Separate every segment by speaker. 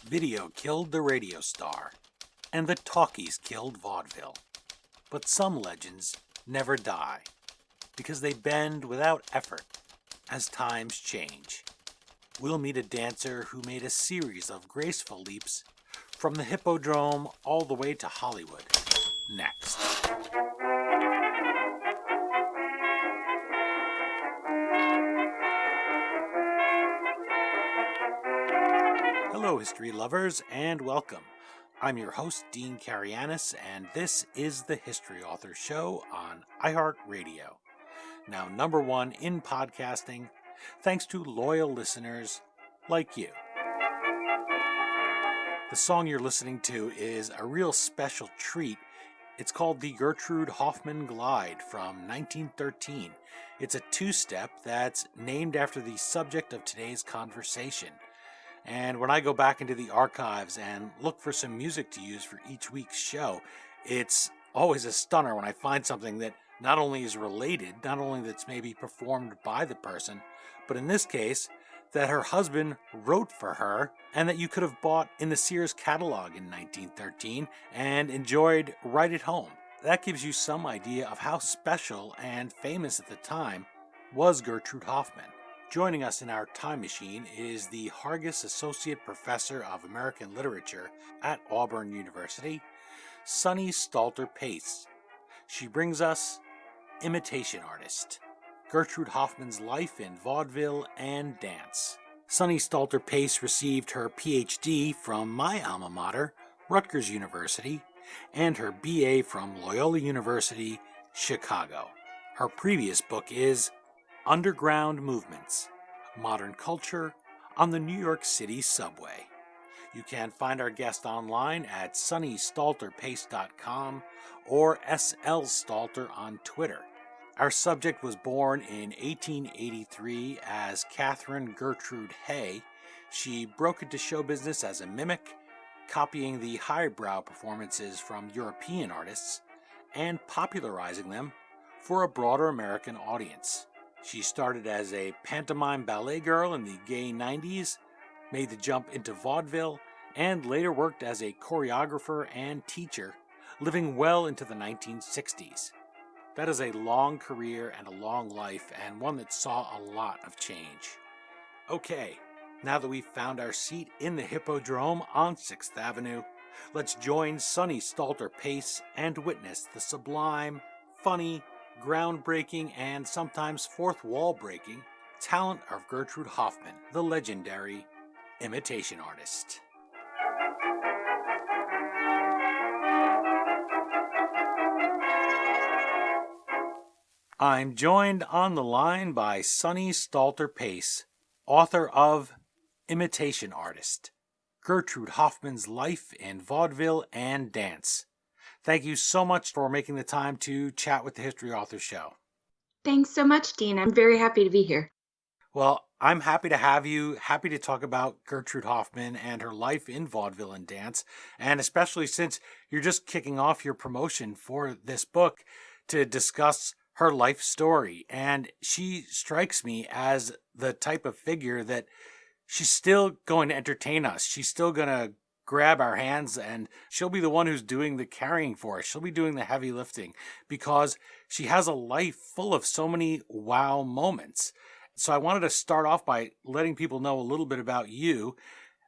Speaker 1: Video killed the radio star, and the talkies killed vaudeville. But some legends never die, because they bend without effort as times change. We'll meet a dancer who made a series of graceful leaps from the Hippodrome all the way to Hollywood. Next. Hello, history lovers, and welcome. I'm your host, Dean Carianis, and this is the History Author Show on iHeartRadio. Now, number one in podcasting, thanks to loyal listeners like you. The song you're listening to is a real special treat. It's called the Gertrude Hoffman Glide from 1913. It's a two-step that's named after the subject of today's conversation. And when I go back into the archives and look for some music to use for each week's show, it's always a stunner when I find something that not only is related, not only that's maybe performed by the person, but in this case, that her husband wrote for her and that you could have bought in the Sears catalog in 1913 and enjoyed right at home. That gives you some idea of how special and famous at the time was Gertrude Hoffman. Joining us in our time machine is the Hargis Associate Professor of American Literature at Auburn University, Sunny Stalter-Pace. She brings us Imitation Artist, Gertrude Hoffman's life in vaudeville and dance. Sunny Stalter-Pace received her PhD from my alma mater, Rutgers University, and her BA from Loyola University, Chicago. Her previous book is Underground Movements, Modern Culture on the New York City Subway. You can find our guest online at sunnystalterpace.com or slstalter on Twitter. Our subject was born in 1883 as Katherine Gertrude Hay. She broke into show business as a mimic, copying the highbrow performances from European artists and popularizing them for a broader American audience. She started as a pantomime ballet girl in the gay 90s, made the jump into vaudeville, and later worked as a choreographer and teacher, living well into the 1960s. That is a long career and a long life, and one that saw a lot of change. Okay, now that we've found our seat in the Hippodrome on 6th Avenue, let's join Sunny Stalter-Pace and witness the sublime, funny, groundbreaking, and sometimes fourth wall breaking talent of Gertrude Hoffman, the legendary imitation artist. I'm joined on the line by Sunny Stalter-Pace, author of Imitation Artist, Gertrude Hoffman's life in vaudeville and dance. Thank you so much for making the time to chat with the History Author Show.
Speaker 2: Thanks so much, Dean. I'm very happy to be here.
Speaker 1: Well, I'm happy to have you, happy to talk about Gertrude Hoffman and her life in vaudeville and dance, and especially since you're just kicking off your promotion for this book to discuss her life story. And she strikes me as the type of figure that she's still going to entertain us. She's still going to grab our hands, and she'll be the one who's doing the carrying for us. She'll be doing the heavy lifting because she has a life full of so many wow moments. So I wanted to start off by letting people know a little bit about you,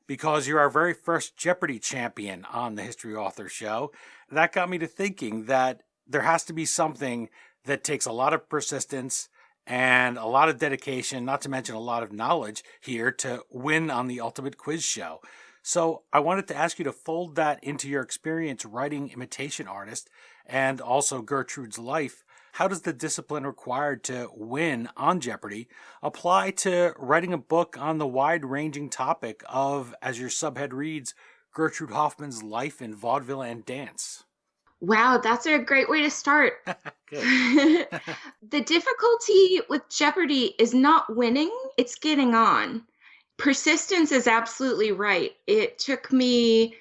Speaker 1: because you're our very first Jeopardy champion on the History Author Show. That got me to thinking that there has to be something that takes a lot of persistence and a lot of dedication, not to mention a lot of knowledge here, to win on the ultimate quiz show. So I wanted to ask you to fold that into your experience writing Imitation Artist and also Gertrude's life. How does the discipline required to win on Jeopardy apply to writing a book on the wide-ranging topic of, as your subhead reads, Gertrude Hoffman's life in vaudeville and dance?
Speaker 2: Wow, that's a great way to start.
Speaker 1: Good.
Speaker 2: The difficulty with Jeopardy is not winning, it's getting on. Persistence is absolutely right. It took me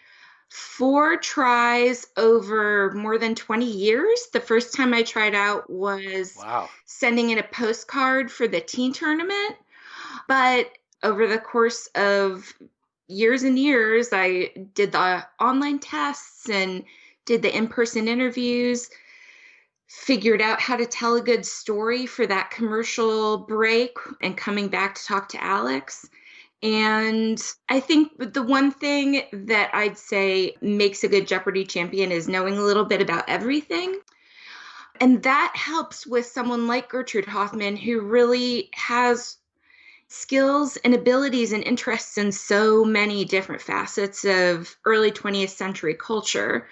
Speaker 2: 4 tries over more than 20 years. The first time I tried out was sending in a postcard for the teen tournament. But over the course of years and years, I did the online tests and did the in-person interviews, figured out how to tell a good story for that commercial break and coming back to talk to Alex. And I think the one thing that I'd say makes a good Jeopardy champion is knowing a little bit about everything. And that helps with someone like Gertrude Hoffman, who really has skills and abilities and interests in so many different facets of early 20th century culture,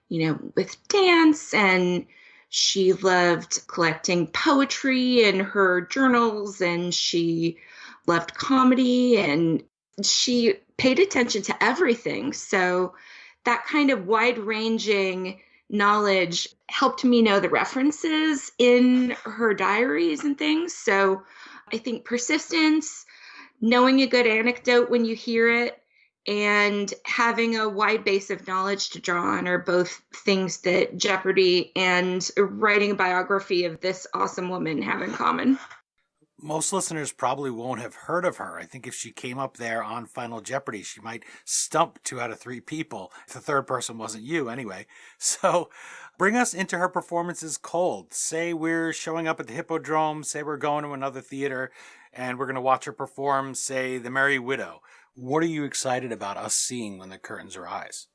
Speaker 2: with dance, and she loved collecting poetry in her journals, and she loved comedy, and she paid attention to everything. So that kind of wide-ranging knowledge helped me know the references in her diaries and things. So I think persistence, knowing a good anecdote when you hear it, and having a wide base of knowledge to draw on are both things that Jeopardy and writing a biography of this awesome woman have in common.
Speaker 1: Most listeners probably won't have heard of her. I think if she came up there on Final Jeopardy, she might stump 2 out of 3 people. If the third person wasn't you, anyway. So bring us into her performances cold. Say we're showing up at the Hippodrome, say we're going to another theater, and we're going to watch her perform, say, The Merry Widow. What are you excited about us seeing when the curtains rise?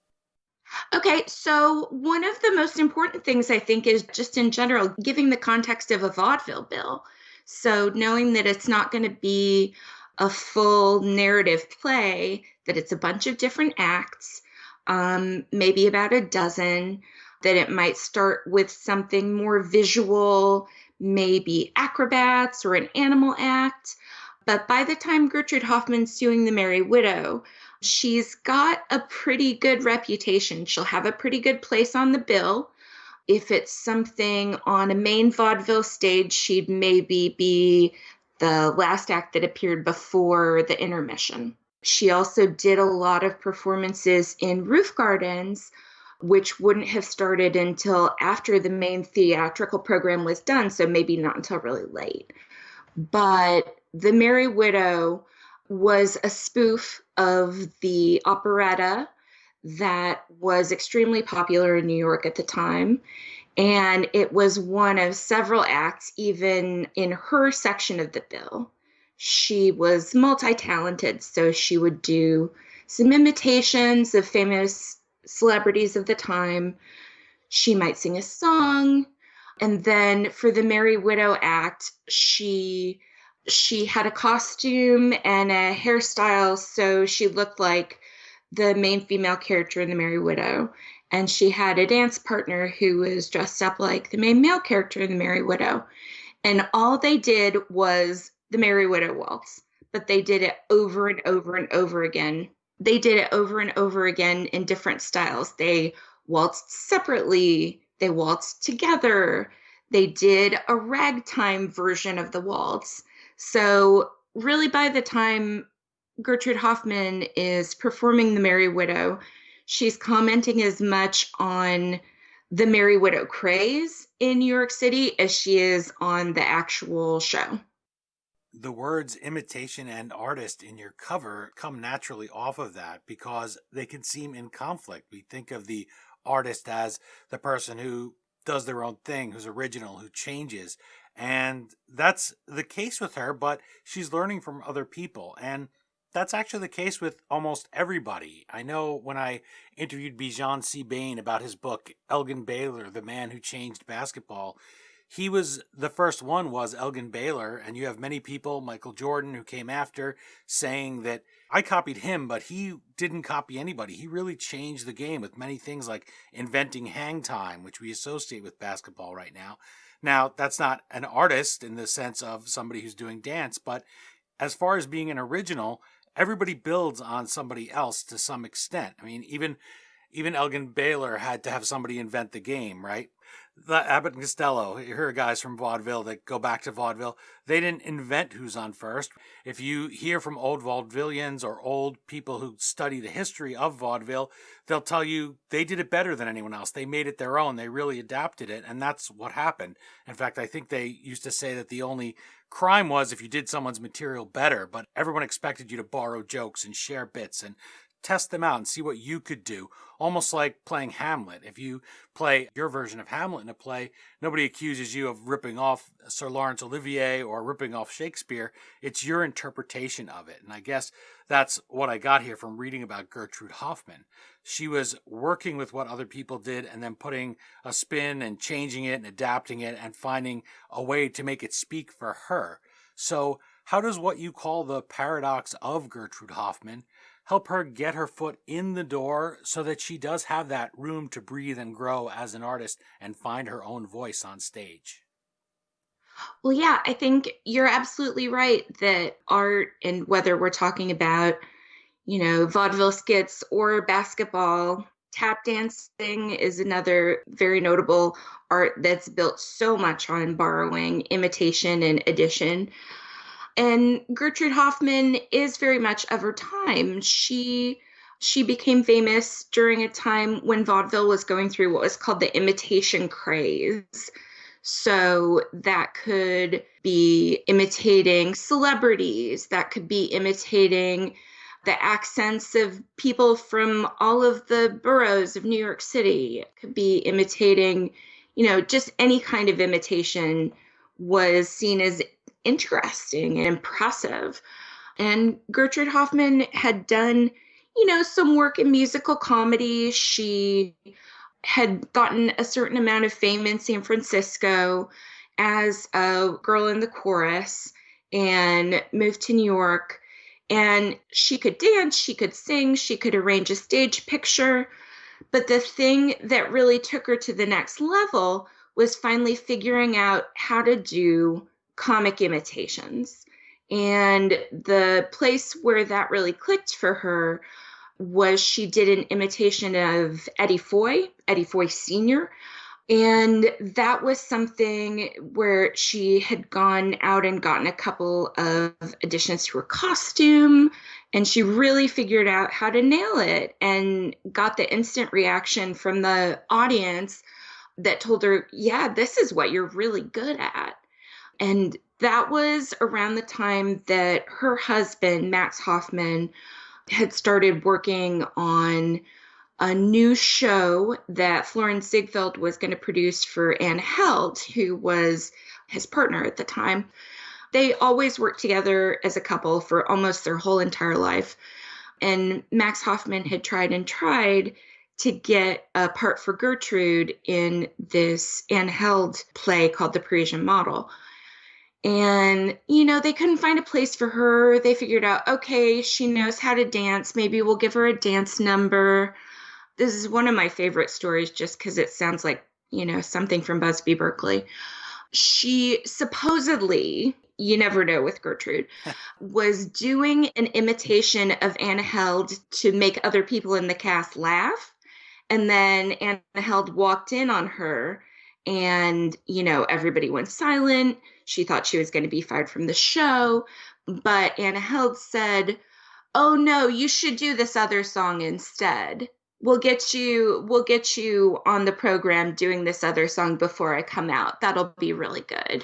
Speaker 2: Okay, so one of the most important things I think is just in general giving the context of a vaudeville bill. So knowing that it's not going to be a full narrative play, that it's a bunch of different acts, maybe about a dozen, that it might start with something more visual, maybe acrobats or an animal act. But by the time Gertrude Hoffman's doing The Merry Widow, she's got a pretty good reputation. She'll have a pretty good place on the bill. If it's something on a main vaudeville stage, she'd maybe be the last act that appeared before the intermission. She also did a lot of performances in roof gardens, which wouldn't have started until after the main theatrical program was done, so maybe not until really late. But The Merry Widow was a spoof of the operetta that was extremely popular in New York at the time. And it was one of several acts, even in her section of the bill. She was multi-talented, so she would do some imitations of famous celebrities of the time. She might sing a song. And then for the Merry Widow act, she had a costume and a hairstyle, so she looked like the main female character in The Merry Widow. And she had a dance partner who was dressed up like the main male character in The Merry Widow. And all they did was the Merry Widow waltz, but they did it over and over and over again. They did it over and over again in different styles. They waltzed separately, they waltzed together, they did a ragtime version of the waltz. So really by the time Gertrude Hoffman is performing The Merry Widow, she's commenting as much on the Merry Widow craze in New York City as she is on the actual show.
Speaker 1: The words imitation and artist in your cover come naturally off of that because they can seem in conflict. We think of the artist as the person who does their own thing, who's original, who changes. And that's the case with her, but she's learning from other people. And that's actually the case with almost everybody. I know when I interviewed Bijan C. Bain about his book, Elgin Baylor, The Man Who Changed Basketball, he was the first one was Elgin Baylor, and you have many people, Michael Jordan, who came after, saying that I copied him, but he didn't copy anybody. He really changed the game with many things like inventing hang time, which we associate with basketball right now. Now, that's not an artist in the sense of somebody who's doing dance, but as far as being an original, everybody builds on somebody else to some extent. I mean, even Even Elgin Baylor had to have somebody invent the game, right? The Abbott and Costello, here are guys from Vaudeville that go back to Vaudeville. They didn't invent Who's on First. If you hear from old vaudevillians or old people who study the history of vaudeville, they'll tell you they did it better than anyone else. They made it their own. They really adapted it, and that's what happened. In fact, I think they used to say that the only crime was if you did someone's material better, but everyone expected you to borrow jokes and share bits and test them out and see what you could do. Almost like playing Hamlet. If you play your version of Hamlet in a play, nobody accuses you of ripping off Sir Laurence Olivier or ripping off Shakespeare. It's your interpretation of it. And I guess that's what I got here from reading about Gertrude Hoffman. She was working with what other people did and then putting a spin and changing it and adapting it and finding a way to make it speak for her. So how does what you call the paradox of Gertrude Hoffman help her get her foot in the door so that she does have that room to breathe and grow as an artist and find her own voice on stage?
Speaker 2: Well, yeah, I think you're absolutely right that art, and whether we're talking about, vaudeville skits or basketball, tap dancing is another very notable art that's built so much on borrowing, imitation, and addition. And Gertrude Hoffman is very much of her time. She became famous during a time when vaudeville was going through what was called the imitation craze. So that could be imitating celebrities, that could be imitating the accents of people from all of the boroughs of New York City. It could be imitating, just any kind of imitation was seen as interesting and impressive. And Gertrude Hoffman had done, some work in musical comedy. She had gotten a certain amount of fame in San Francisco as a girl in the chorus and moved to New York. And she could dance, she could sing, she could arrange a stage picture. But the thing that really took her to the next level was finally figuring out how to do comic imitations. And the place where that really clicked for her was she did an imitation of Eddie Foy Sr. And that was something where she had gone out and gotten a couple of additions to her costume, and she really figured out how to nail it and got the instant reaction from the audience that told her, yeah, this is what you're really good at. And that was around the time that her husband, Max Hoffman, had started working on a new show that Florence Ziegfeld was going to produce for Anne Held, who was his partner at the time. They always worked together as a couple for almost their whole entire life. And Max Hoffman had tried and tried to get a part for Gertrude in this Anne Held play called The Parisian Model. And, they couldn't find a place for her. They figured out, okay, she knows how to dance. Maybe we'll give her a dance number. This is one of my favorite stories just because it sounds like, something from Busby Berkeley. She supposedly, you never know with Gertrude, was doing an imitation of Anna Held to make other people in the cast laugh. And then Anna Held walked in on her and, everybody went silent. She thought she was going to be fired from the show. But Anna Held said, oh, no, you should do this other song instead. We'll get you on the program doing this other song before I come out. That'll be really good.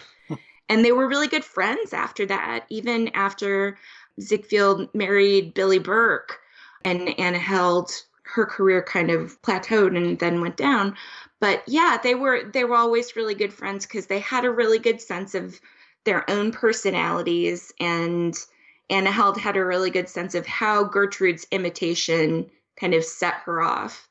Speaker 2: And they were really good friends after that, even after Ziegfeld married Billy Burke and Anna Held, her career kind of plateaued and then went down. But yeah, they were always really good friends because they had a really good sense of their own personalities, and Anna Held had a really good sense of how Gertrude's imitation kind of set her off.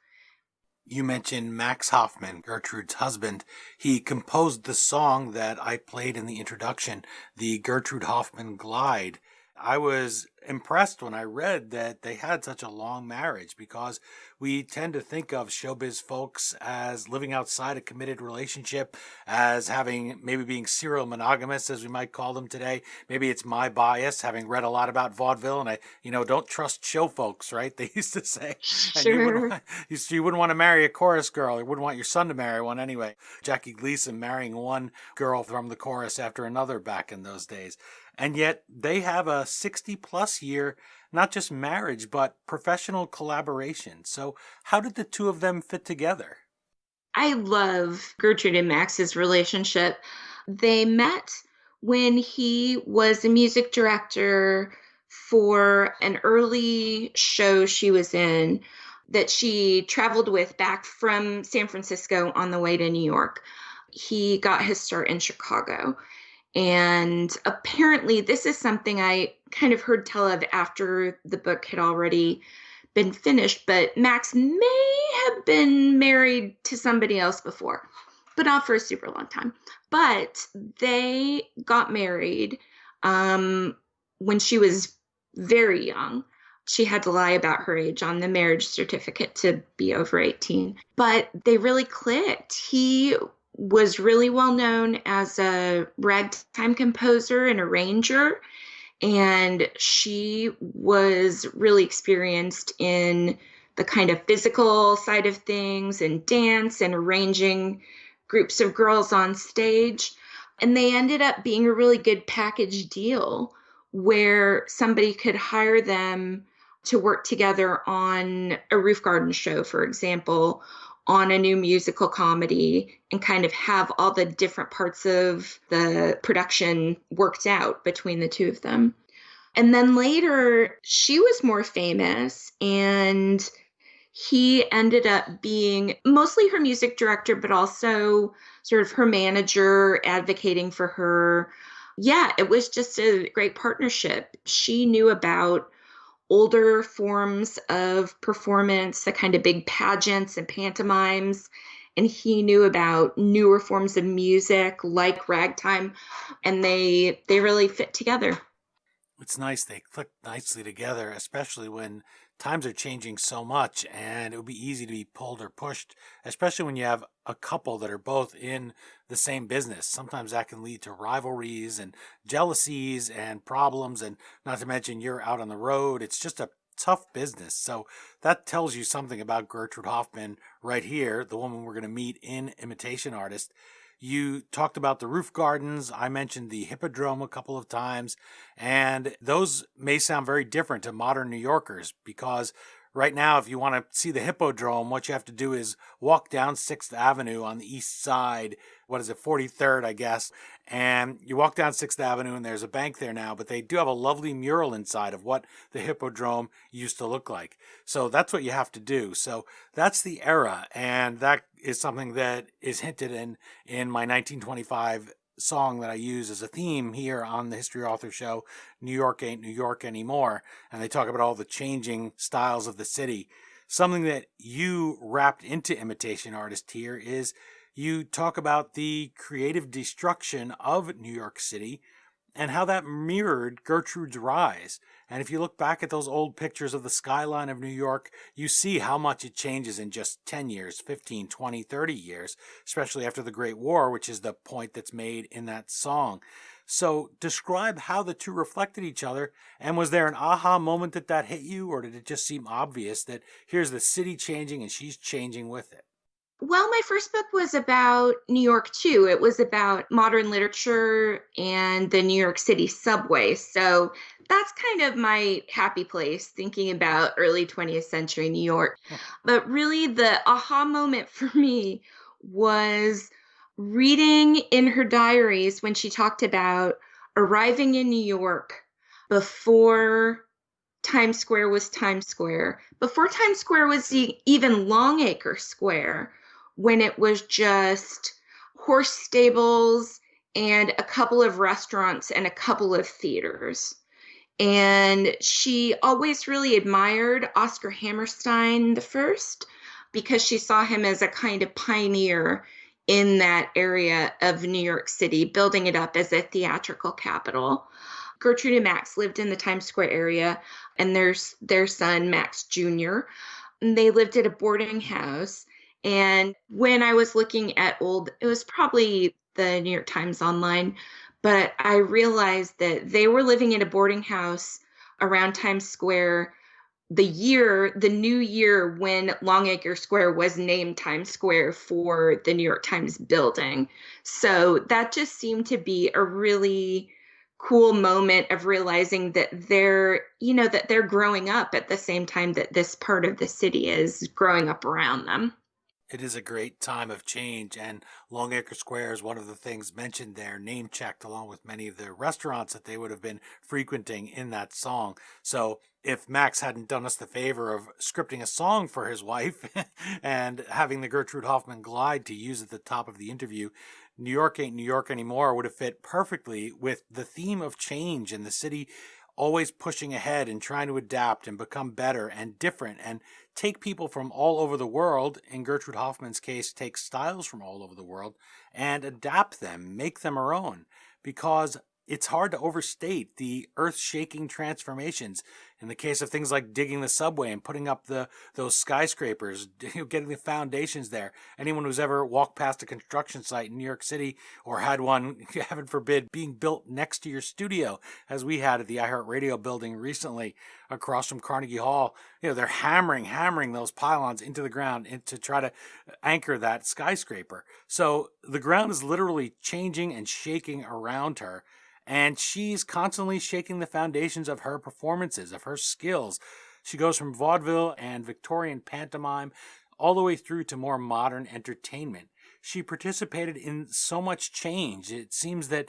Speaker 1: You mentioned Max Hoffman, Gertrude's husband. He composed the song that I played in the introduction, the Gertrude Hoffman Glide. I was impressed when I read that they had such a long marriage, because we tend to think of showbiz folks as living outside a committed relationship, as having maybe being serial monogamous, as we might call them today. Maybe it's my bias, having read a lot about vaudeville, and don't trust show folks, right? They used to say, and
Speaker 2: Sure.
Speaker 1: you wouldn't want to marry a chorus girl. You wouldn't want your son to marry one anyway. Jackie Gleason marrying one girl from the chorus after another back in those days. And yet they have a 60 plus year, not just marriage, but professional collaboration. So, how did the two of them fit together?
Speaker 2: I love Gertrude and Max's relationship. They met when he was a music director for an early show she was in that she traveled with back from San Francisco on the way to New York. He got his start in Chicago. And apparently, this is something I kind of heard tell of after the book had already been finished, but Max may have been married to somebody else before, but not for a super long time. But they got married when she was very young. She had to lie about her age on the marriage certificate to be over 18, but they really clicked. He was really well known as a ragtime composer and arranger, and she was really experienced in the kind of physical side of things and dance and arranging groups of girls on stage. And they ended up being a really good package deal where somebody could hire them to work together on a roof garden show, for example, on a new musical comedy, and kind of have all the different parts of the production worked out between the two of them. And then later, she was more famous, and he ended up being mostly her music director, but also sort of her manager, advocating for her. Yeah, it was just a great partnership. She knew about older forms of performance, the kind of big pageants and pantomimes. And he knew about newer forms of music like ragtime, and they really fit together.
Speaker 1: It's nice they click nicely together, especially when times are changing so much and it would be easy to be pulled or pushed, especially when you have a couple that are both in the same business. Sometimes that can lead to rivalries and jealousies and problems, and not to mention you're out on the road. It's just a tough business. So that tells you something about Gertrude Hoffman right here, the woman we're going to meet in Imitation Artist. You talked about the roof gardens. I mentioned the Hippodrome a couple of times, and those may sound very different to modern New Yorkers, because right now, if you want to see the Hippodrome, what you have to do is walk down 6th Avenue on the east side. What is it, 43rd, I guess? And you walk down 6th Avenue, and there's a bank there now, but they do have a lovely mural inside of what the Hippodrome used to look like. So that's what you have to do. So that's the era, and that is something that is hinted in my 1925 song that I use as a theme here on the History Author Show, New York Ain't New York Anymore. And they talk about all the changing styles of the city. Something that you wrapped into Imitation Artist here is you talk about the creative destruction of New York City and how that mirrored Gertrude's rise. And if you look back at those old pictures of the skyline of New York, you see how much it changes in just 10 years, 15, 20, 30 years, especially after the Great War, which is the point that's made in that song. So describe how the two reflected each other, and was there an aha moment that hit you, or did it just seem obvious that here's the city changing and she's changing with it?
Speaker 2: Well, my first book was about New York too. It was about modern literature and the New York City subway. So that's kind of my happy place, thinking about early 20th century New York. But really, the aha moment for me was reading in her diaries when she talked about arriving in New York before Times Square was Times Square, before Times Square was even Longacre Square, when it was just horse stables and a couple of restaurants and a couple of theaters. And she always really admired Oscar Hammerstein the first, because she saw him as a kind of pioneer in that area of New York City, building it up as a theatrical capital. Gertrude and Max lived in the Times Square area, and their son, Max Jr., and they lived at a boarding house. And when I was looking at it was probably the New York Times Online, but I realized that they were living in a boarding house around Times Square the new year when Longacre Square was named Times Square for the New York Times building. So that just seemed to be a really cool moment of realizing that they're growing up at the same time that this part of the city is growing up around them.
Speaker 1: It is a great time of change, and Longacre Square is one of the things mentioned there, name checked along with many of the restaurants that they would have been frequenting in that song. So if Max hadn't done us the favor of scripting a song for his wife and having the Gertrude Hoffman Glide to use at the top of the interview, New York Ain't New York Anymore would have fit perfectly with the theme of change in the city, always pushing ahead and trying to adapt and become better and different and take people from all over the world, in Gertrude Hoffman's case, take styles from all over the world and adapt them, make them our own, because it's hard to overstate the earth-shaking transformations. In the case of things like digging the subway and putting up those skyscrapers, getting the foundations there. Anyone who's ever walked past a construction site in New York City or had one, heaven forbid, being built next to your studio, as we had at the iHeartRadio building recently across from Carnegie Hall, they're hammering those pylons into the ground to try to anchor that skyscraper. So the ground is literally changing and shaking around her. And she's constantly shaking the foundations of her performances, of her skills. She goes from vaudeville and Victorian pantomime all the way through to more modern entertainment. She participated in so much change. It seems that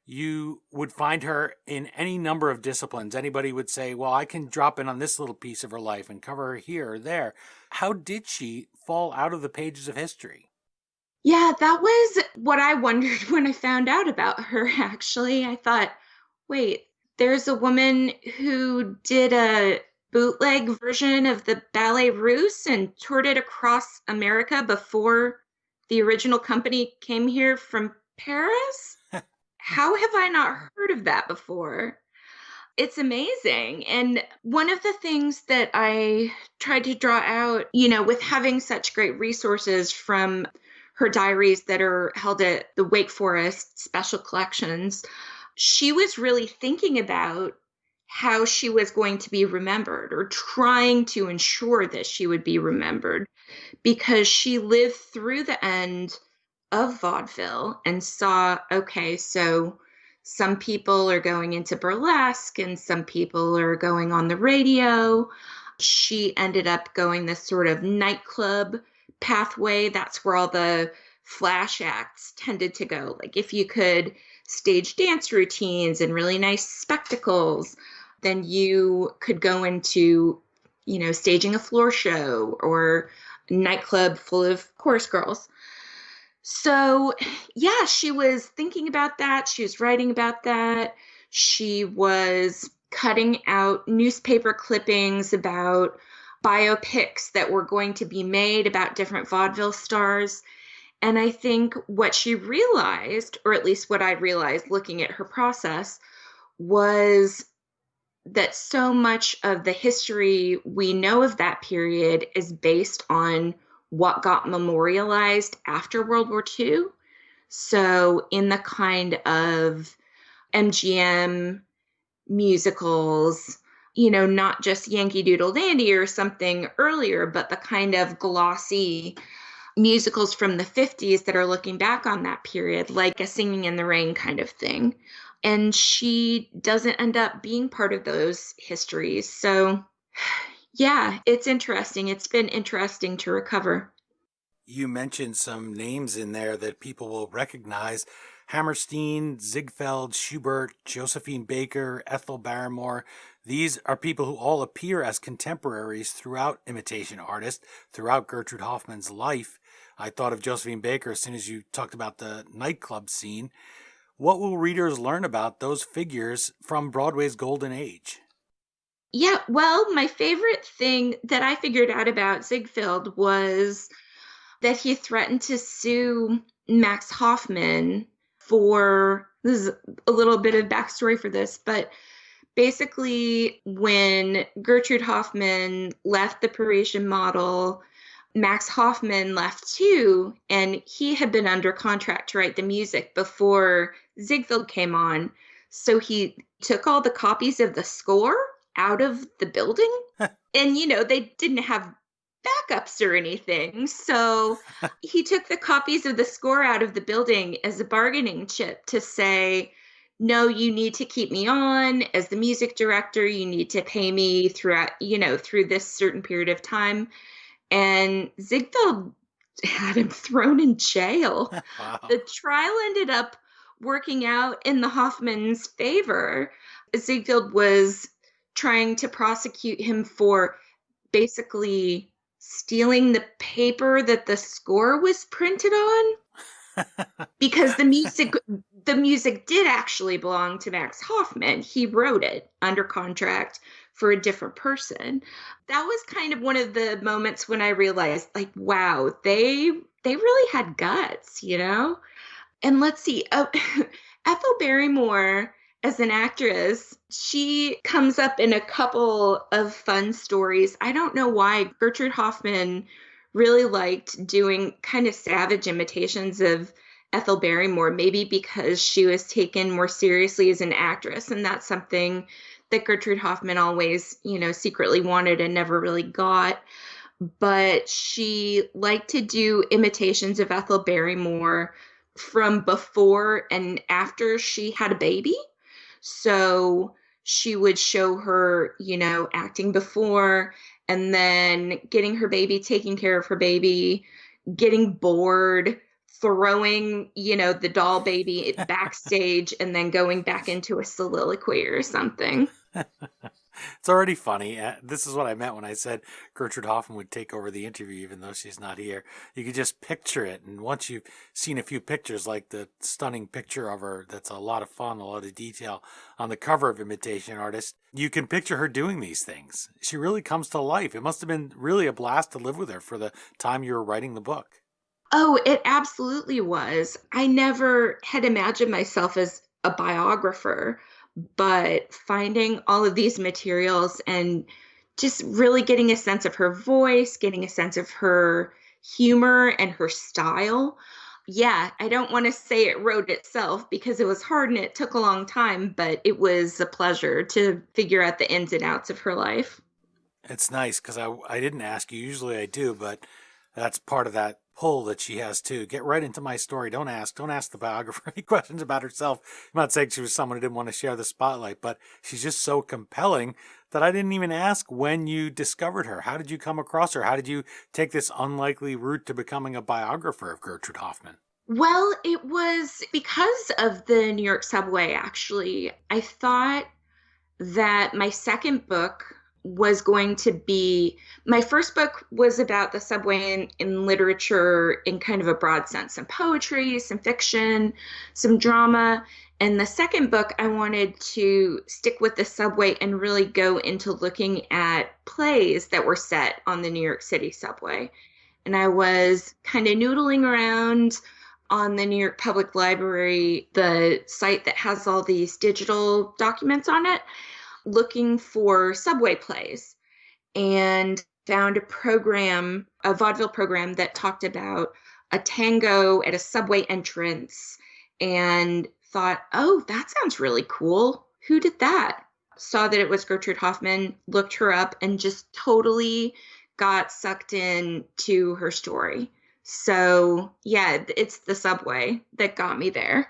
Speaker 1: you would find her in any number of disciplines. Anybody would say, well, I can drop in on this little piece of her life and cover her here or there. How did she fall out of the pages of history?
Speaker 2: Yeah, that was what I wondered when I found out about her, actually. I thought, wait, there's a woman who did a bootleg version of the Ballet Russe and toured it across America before the original company came here from Paris? How have I not heard of that before? It's amazing. And one of the things that I tried to draw out, with having such great resources from her diaries that are held at the Wake Forest Special Collections, she was really thinking about how she was going to be remembered, or trying to ensure that she would be remembered, because she lived through the end of vaudeville and saw, okay, so some people are going into burlesque and some people are going on the radio. She ended up going this sort of nightclub pathway. That's where all the flash acts tended to go. Like if you could stage dance routines and really nice spectacles, then you could go into, staging a floor show or a nightclub full of chorus girls. So, yeah, she was thinking about that. She was writing about that. She was cutting out newspaper clippings about biopics that were going to be made about different vaudeville stars. And I think what she realized, or at least what I realized looking at her process, was that so much of the history we know of that period is based on what got memorialized after World War II. So in the kind of MGM musicals, not just Yankee Doodle Dandy or something earlier, but the kind of glossy musicals from the 50s that are looking back on that period, like a Singing in the Rain kind of thing. And she doesn't end up being part of those histories. So yeah, it's interesting. It's been interesting to recover.
Speaker 1: You mentioned some names in there that people will recognize. Hammerstein, Ziegfeld, Schubert, Josephine Baker, Ethel Barrymore. These are people who all appear as contemporaries throughout Imitation Artist, throughout Gertrude Hoffman's life. I thought of Josephine Baker as soon as you talked about the nightclub scene. What will readers learn about those figures from Broadway's golden age?
Speaker 2: Yeah, well, my favorite thing that I figured out about Ziegfeld was that he threatened to sue Max Hoffmann for This is a little bit of backstory for this, but basically, when Gertrude Hoffman left the Parisian model, Max Hoffmann left too, and he had been under contract to write the music before Ziegfeld came on. So he took all the copies of the score out of the building. And, they didn't have backups or anything. So he took the copies of the score out of the building as a bargaining chip to say, no, you need to keep me on as the music director. You need to pay me throughout, through this certain period of time. And Ziegfeld had him thrown in jail.
Speaker 1: Wow.
Speaker 2: The trial ended up working out in the Hoffmann's favor. Ziegfeld was trying to prosecute him for basically stealing the paper that the score was printed on, because the music did actually belong to Max Hoffmann. He wrote it under contract for a different person. That was kind of one of the moments when I realized, like, wow, they really had guts, And let's see, Ethel Barrymore as an actress, she comes up in a couple of fun stories. I don't know why Gertrude Hoffman really liked doing kind of savage imitations of Ethel Barrymore, maybe because she was taken more seriously as an actress. And that's something that Gertrude Hoffman always, secretly wanted and never really got. But she liked to do imitations of Ethel Barrymore from before and after she had a baby. So she would show her, acting before, and then getting her baby, taking care of her baby, getting bored, throwing, the doll baby backstage, and then going back into a soliloquy or something.
Speaker 1: It's already funny. This is what I meant when I said Gertrude Hoffman would take over the interview, even though she's not here. You could just picture it. And once you've seen a few pictures, like the stunning picture of her, that's a lot of fun, a lot of detail on the cover of Imitation Artist, you can picture her doing these things. She really comes to life. It must have been really a blast to live with her for the time you were writing the book.
Speaker 2: Oh, it absolutely was. I never had imagined myself as a biographer, but finding all of these materials and just really getting a sense of her voice, getting a sense of her humor and her style. Yeah, I don't want to say it wrote itself because it was hard and it took a long time, but it was a pleasure to figure out the ins and outs of her life.
Speaker 1: It's nice because I didn't ask you. Usually I do, but that's part of that pull that she has too. Get right into my story. Don't ask the biographer any questions about herself. I'm not saying she was someone who didn't want to share the spotlight, but she's just so compelling that I didn't even ask when you discovered her. How did you come across her? How did you take this unlikely route to becoming a biographer of Gertrude Hoffman?
Speaker 2: Well, it was because of the New York subway, actually. I thought that my second book was going to be, my first book was about the subway in literature in kind of a broad sense, some poetry, some fiction, some drama. And the second book, I wanted to stick with the subway and really go into looking at plays that were set on the New York City subway. And I was kind of noodling around on the New York Public Library, the site that has all these digital documents on it, looking for subway plays, and found a vaudeville program that talked about a tango at a subway entrance, and thought, oh, that sounds really cool. Who did that? Saw that it was Gertrude Hoffman, looked her up, and just totally got sucked in to her story. So yeah, it's the subway that got me there.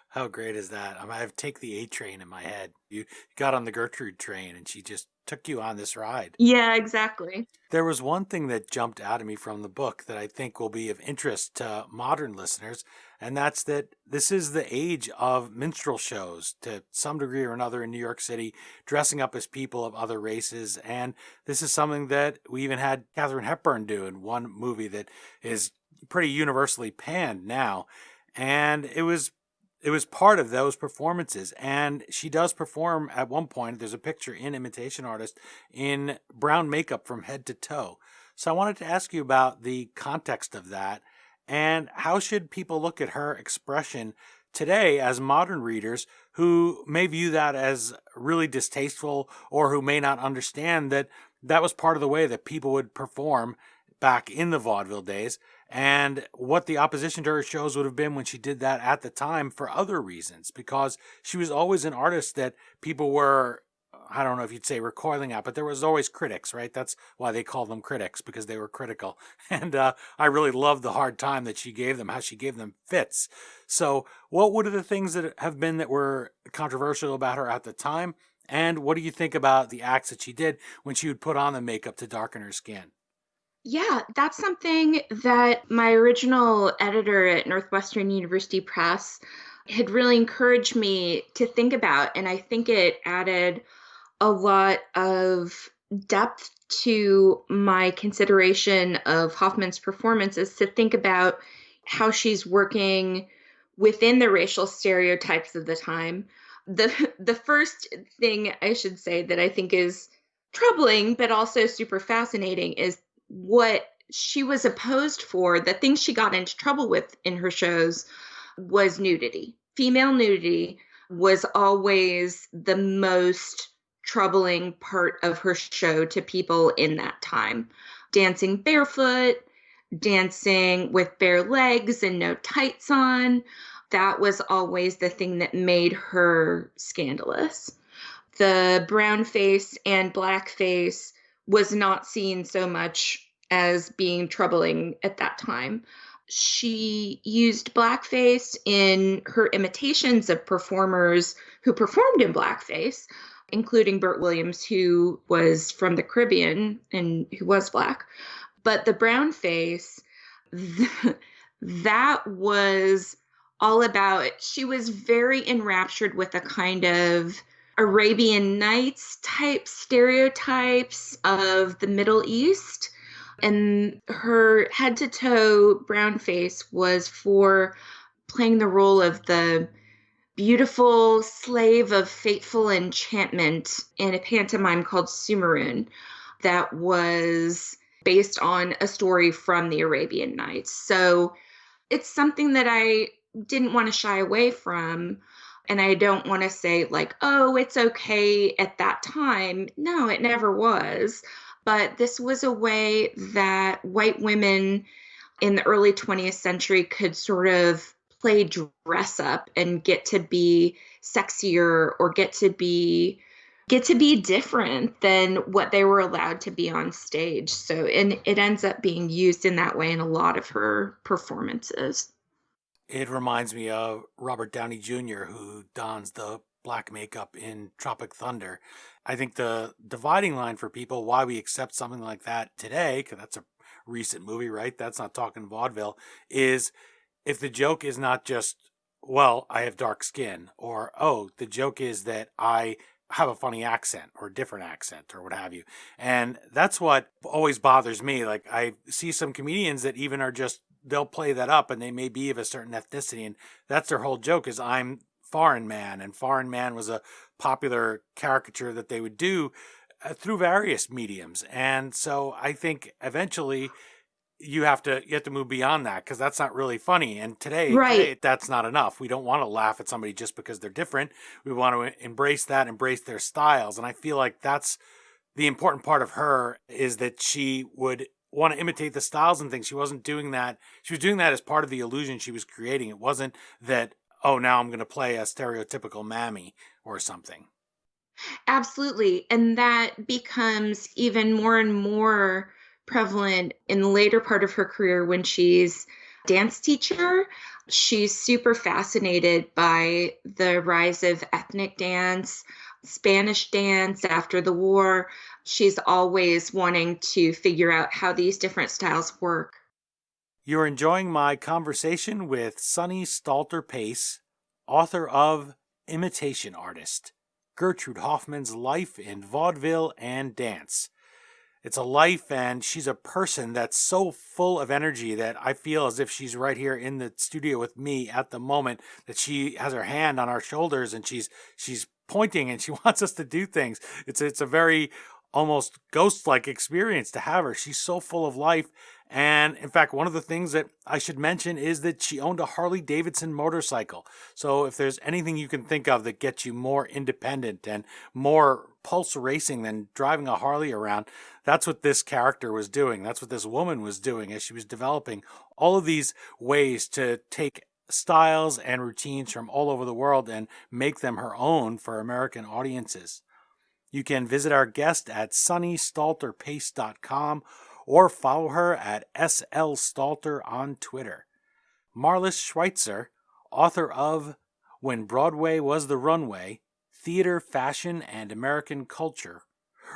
Speaker 1: How great is that? I take the A train in my head. You got on the Gertrude train and she just took you on this ride.
Speaker 2: Yeah, exactly.
Speaker 1: There was one thing that jumped out at me from the book that I think will be of interest to modern listeners, and that's that this is the age of minstrel shows to some degree or another in New York City, dressing up as people of other races. And this is something that we even had Katharine Hepburn do in one movie that is pretty universally panned now. And it was part of those performances. And she does perform at one point. There's a picture in Imitation Artist in brown makeup from head to toe. So I wanted to ask you about the context of that and how should people look at her expression today as modern readers who may view that as really distasteful or who may not understand that that was part of the way that people would perform back in the vaudeville days, and what the opposition to her shows would have been when she did that at the time for other reasons, because she was always an artist that people were, I don't know if you'd say recoiling at, but there was always critics, right? That's why they called them critics, because they were critical. And I really loved the hard time that she gave them, how she gave them fits. So what would the things that have been that were controversial about her at the time? And what do you think about the acts that she did when she would put on the makeup to darken her skin?
Speaker 2: Yeah, that's something that my original editor at Northwestern University Press had really encouraged me to think about. And I think it added a lot of depth to my consideration of Hoffmann's performances to think about how she's working within the racial stereotypes of the time. The first thing I should say that I think is troubling but also super fascinating is what she was opposed for. The things she got into trouble with in her shows was nudity. Female nudity was always the most troubling part of her show to people in that time. Dancing barefoot, dancing with bare legs and no tights on, that was always the thing that made her scandalous. The brown face and black face was not seen so much as being troubling at that time. She used blackface in her imitations of performers who performed in blackface, including Bert Williams, who was from the Caribbean and who was black. But the brown face, that was all about, she was very enraptured with a kind of Arabian Nights type stereotypes of the Middle East. And her head to toe brown face was for playing the role of the beautiful slave of fateful enchantment in a pantomime called Sumeroon that was based on a story from the Arabian Nights. So it's something that I didn't want to shy away from. And I don't want to say like, oh, it's okay at that time. No, it never was. But this was a way that white women in the early 20th century could sort of play dress up and get to be sexier or get to be different than what they were allowed to be on stage. So, and it ends up being used in that way in a lot of her performances.
Speaker 1: It reminds me of Robert Downey Jr., who dons the black makeup in Tropic Thunder. I think the dividing line for people, why we accept something like that today, because that's a recent movie, right? That's not talking vaudeville, is if the joke is not just, well, I have dark skin, or, oh, the joke is that I have a funny accent or a different accent or what have you. And that's what always bothers me. Like, I see some comedians that even are just, they'll play that up and they may be of a certain ethnicity. And that's their whole joke is I'm Foreign Man. And Foreign Man was a popular caricature that they would do through various mediums. And so I think eventually you have to move beyond that because that's not really funny. And today
Speaker 2: Right.
Speaker 1: that's not enough. We don't want to laugh at somebody just because they're different. We want to embrace their styles. And I feel like that's the important part of her is that she would want to imitate the styles and things. She wasn't doing that. She was doing that as part of the illusion she was creating. It wasn't that, oh, now I'm going to play a stereotypical mammy or something.
Speaker 2: Absolutely. And that becomes even more and more prevalent in the later part of her career when she's dance teacher. She's super fascinated by the rise of ethnic dance, Spanish dance after the war. She's always wanting to figure out how these different styles work.
Speaker 1: You're enjoying my conversation with Sunny Stalter-Pace, author of Imitation Artist, Gertrude Hoffman's life in vaudeville and dance. It's a life and she's a person that's so full of energy that I feel as if she's right here in the studio with me at the moment, that she has her hand on our shoulders and she's pointing and she wants us to do things. It's a very almost ghost-like experience to have her. She's so full of life And in fact, one of the things that I should mention is that she owned a Harley Davidson motorcycle. So if there's anything you can think of that gets you more independent and more pulse racing than driving a Harley around, that's what this character was doing. That's what this woman was doing as she was developing all of these ways to take styles and routines from all over the world and make them her own for American audiences. You can visit our guest at sunnystalterpace.com or follow her at SLStalter on Twitter. Marlis Schweitzer, author of When Broadway Was the Runway, Theater, Fashion, and American Culture,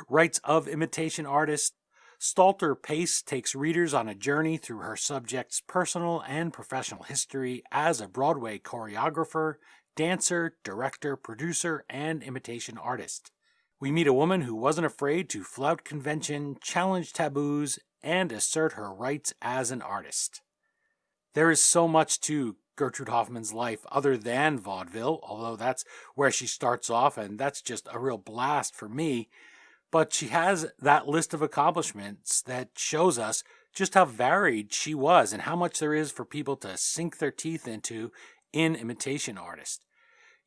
Speaker 1: writes of imitation artists. Stalter-Pace takes readers on a journey through her subject's personal and professional history as a Broadway choreographer, dancer, director, producer, and imitation artist. We meet a woman who wasn't afraid to flout convention, challenge taboos, and assert her rights as an artist. There is so much to Gertrude Hoffman's life other than vaudeville, although that's where she starts off, and that's just a real blast for me. But she has that list of accomplishments that shows us just how varied she was and how much there is for people to sink their teeth into in imitation artist.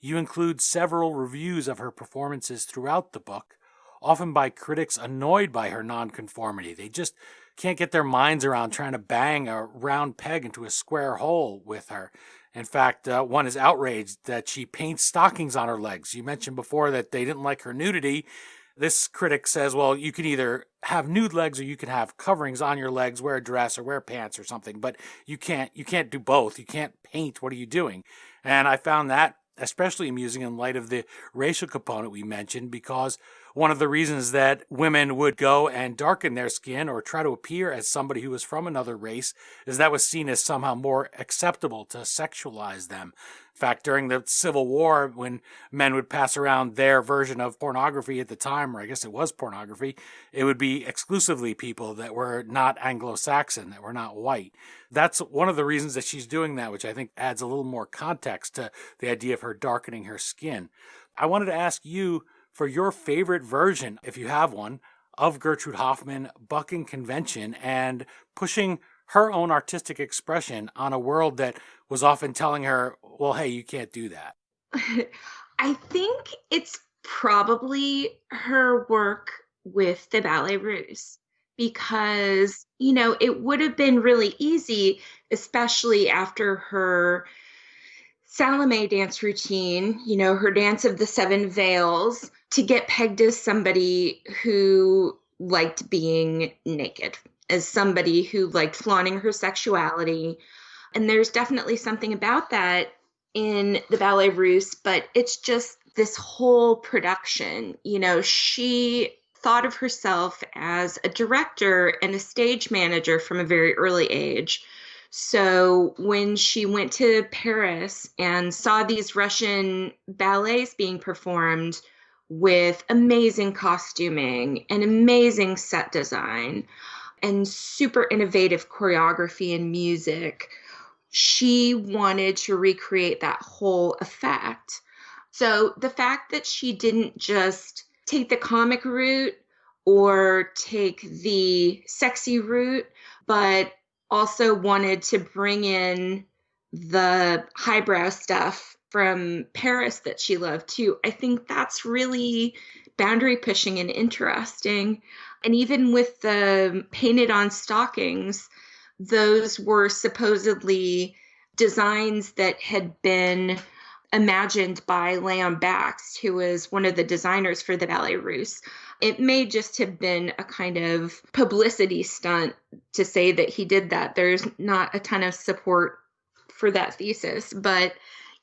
Speaker 1: You include several reviews of her performances throughout the book, often by critics annoyed by her nonconformity. They just can't get their minds around trying to bang a round peg into a square hole with her. In fact, one is outraged that she paints stockings on her legs. You mentioned before that they didn't like her nudity. This critic says, well, you can either have nude legs or you can have coverings on your legs, wear a dress or wear pants or something, but you can't do both. You can't paint. What are you doing? And I found that especially amusing in light of the racial component we mentioned, because one of the reasons that women would go and darken their skin or try to appear as somebody who was from another race is that was seen as somehow more acceptable to sexualize them. In fact, during the Civil War, when men would pass around their version of pornography at the time, or I guess it was pornography, it would be exclusively people that were not Anglo-Saxon, that were not white. That's one of the reasons that she's doing that, which I think adds a little more context to the idea of her darkening her skin. I wanted to ask you for your favorite version, if you have one, of Gertrude Hoffman bucking convention and pushing her own artistic expression on a world that was often telling her, well, hey, you can't do that.
Speaker 2: I think it's probably her work with the Ballet Russe, because, it would have been really easy, especially after her Salome dance routine, her dance of the seven veils, to get pegged as somebody who liked being naked, as somebody who liked flaunting her sexuality. And there's definitely something about that in the Ballet Russe, but it's just this whole production. She thought of herself as a director and a stage manager from a very early age. So when she went to Paris and saw these Russian ballets being performed with amazing costuming and amazing set design and super innovative choreography and music, she wanted to recreate that whole effect. So the fact that she didn't just take the comic route or take the sexy route, but also wanted to bring in the highbrow stuff from Paris that she loved too, I think that's really boundary pushing and interesting. And even with the painted on stockings, those were supposedly designs that had been imagined by Leon Bax, who was one of the designers for the Ballet Russe. It may just have been a kind of publicity stunt to say that he did that. There's not a ton of support for that thesis. But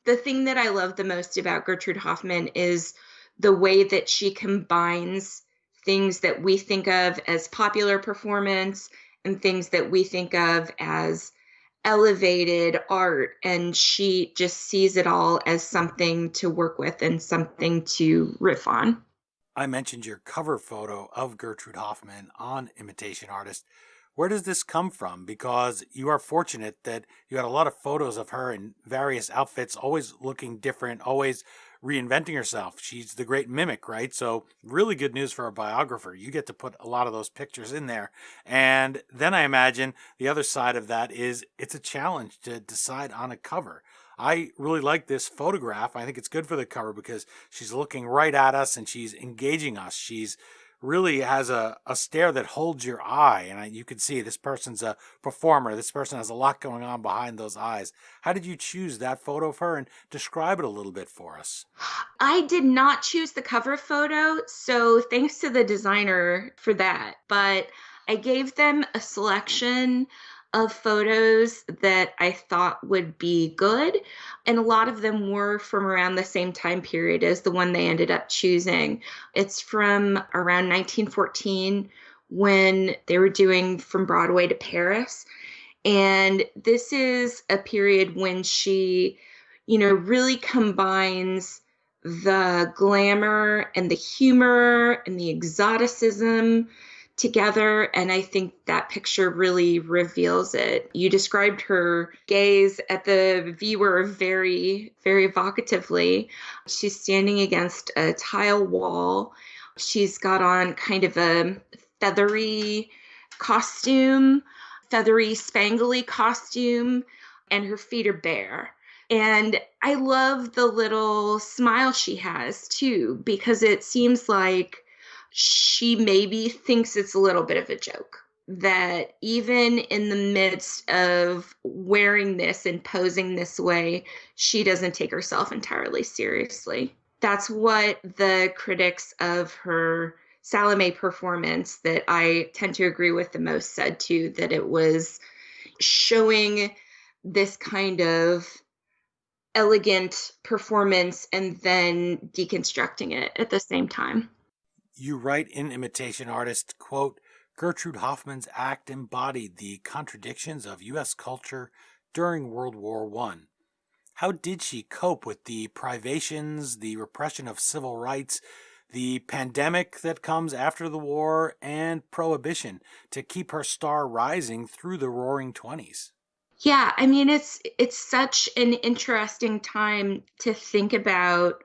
Speaker 2: the thing that I love the most about Gertrude Hoffman is the way that she combines things that we think of as popular performance and things that we think of as elevated art, and she just sees it all as something to work with and something to riff on.
Speaker 1: I mentioned your cover photo of Gertrude Hoffman on Imitation Artist. Where does this come from? Because you are fortunate that you had a lot of photos of her in various outfits, always looking different, always reinventing herself. She's the great mimic, right? So really good news for a biographer. You get to put a lot of those pictures in there. And then I imagine the other side of that is it's a challenge to decide on a cover. I really like this photograph. I think it's good for the cover because she's looking right at us and she's engaging us. She's really has a stare that holds your eye. And you can see this person's a performer. This person has a lot going on behind those eyes. How did you choose that photo of her and describe it a little bit for us?
Speaker 2: I did not choose the cover photo, so thanks to the designer for that. But I gave them a selection of photos that I thought would be good, and a lot of them were from around the same time period as the one they ended up choosing. It's from around 1914 when they were doing From Broadway to Paris. And this is a period when she, really combines the glamour and the humor and the exoticism together. And I think that picture really reveals it. You described her gaze at the viewer very, very evocatively. She's standing against a tile wall. She's got on kind of a feathery costume, feathery, spangly costume, and her feet are bare. And I love the little smile she has too, because it seems like she maybe thinks it's a little bit of a joke. That even in the midst of wearing this and posing this way, she doesn't take herself entirely seriously. That's what the critics of her Salome performance that I tend to agree with the most said too, that it was showing this kind of elegant performance and then deconstructing it at the same time.
Speaker 1: You write in Imitation Artist, quote, Gertrude Hoffman's act embodied the contradictions of U.S. culture during World War I. How did she cope with the privations, the repression of civil rights, the pandemic that comes after the war, and prohibition to keep her star rising through the roaring 20s?
Speaker 2: Yeah, I mean it's such an interesting time to think about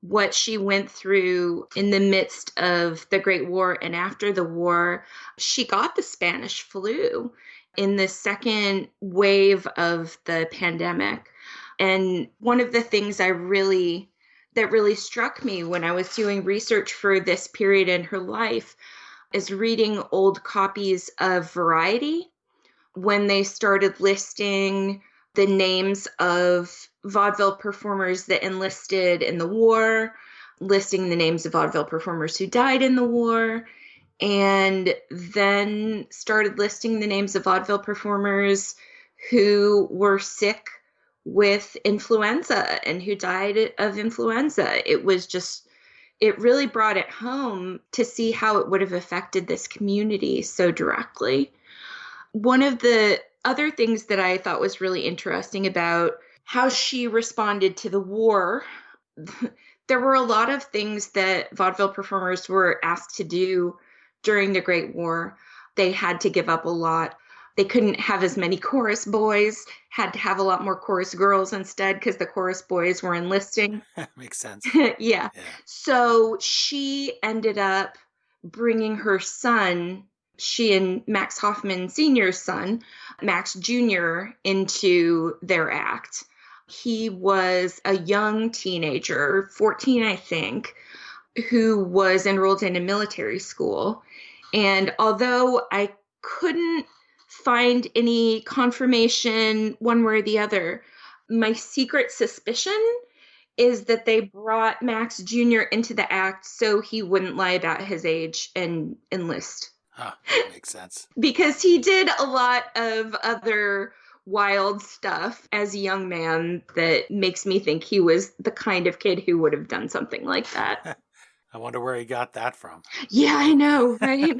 Speaker 2: what she went through in the midst of the Great War and after the war. She got the Spanish flu in the second wave of the pandemic. And one of the things that really struck me when I was doing research for this period in her life is reading old copies of Variety when they started listing the names of vaudeville performers that enlisted in the war, listing the names of vaudeville performers who died in the war, and then started listing the names of vaudeville performers who were sick with influenza and who died of influenza. It really brought it home to see how it would have affected this community so directly. One of the other things that I thought was really interesting about how she responded to the war, there were a lot of things that vaudeville performers were asked to do during the Great War. They had to give up a lot. They couldn't have as many chorus boys, had to have a lot more chorus girls instead because the chorus boys were enlisting.
Speaker 1: Makes sense.
Speaker 2: Yeah. So she ended up bringing her son, she and Max Hoffman Sr.'s son, Max Jr., into their act. He was a young teenager, 14, I think, who was enrolled in a military school. And although I couldn't find any confirmation one way or the other, my secret suspicion is that they brought Max Jr. into the act so he wouldn't lie about his age and enlist.
Speaker 1: Huh, makes sense.
Speaker 2: Because he did a lot of other wild stuff as a young man that makes me think he was the kind of kid who would have done something like that.
Speaker 1: I wonder where he got that from.
Speaker 2: Yeah, I know, right?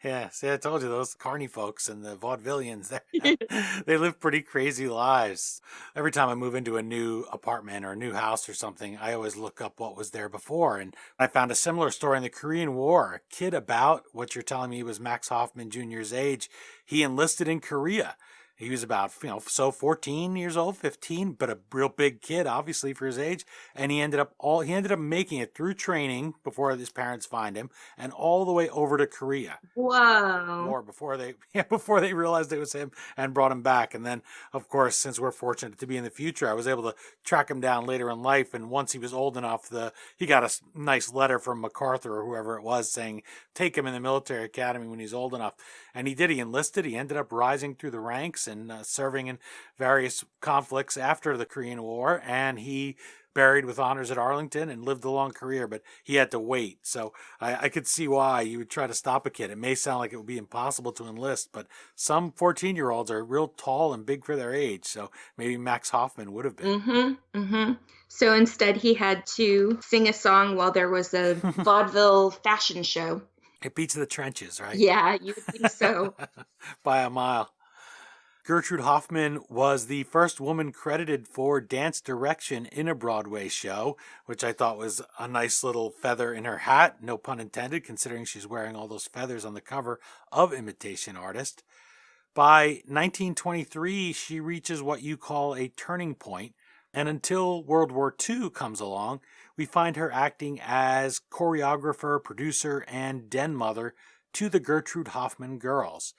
Speaker 1: Yeah, see, I told you, those carny folks and the vaudevillians, they live pretty crazy lives. Every time I move into a new apartment or a new house or something, I always look up what was there before. And I found a similar story in the Korean War. A kid about what you're telling me was Max Hoffman Jr.'s age. He enlisted in Korea. He was about, 14 years old, 15, but a real big kid, obviously, for his age. And he ended up making it through training before his parents find him and all the way over to Korea.
Speaker 2: Whoa.
Speaker 1: War before they before they realized it was him and brought him back. And then, of course, since we're fortunate to be in the future, I was able to track him down later in life. And once he was old enough, he got a nice letter from MacArthur or whoever it was saying take him in the military academy when he's old enough. And he did. He enlisted. He ended up rising through the ranks and serving in various conflicts after the Korean War. And he buried with honors at Arlington and lived a long career, but he had to wait. So I could see why you would try to stop a kid. It may sound like it would be impossible to enlist, but some 14-year-olds are real tall and big for their age. So maybe Max Hoffmann would have been.
Speaker 2: Mm-hmm, mm-hmm. So instead he had to sing a song while there was a vaudeville fashion show.
Speaker 1: It beats the trenches, right?
Speaker 2: Yeah, you would think so.
Speaker 1: By a mile. Gertrude Hoffman was the first woman credited for dance direction in a Broadway show, which I thought was a nice little feather in her hat, no pun intended, considering she's wearing all those feathers on the cover of Imitation Artist. By 1923, she reaches what you call a turning point, and until World War II comes along, we find her acting as choreographer, producer, and den mother to the Gertrude Hoffman girls.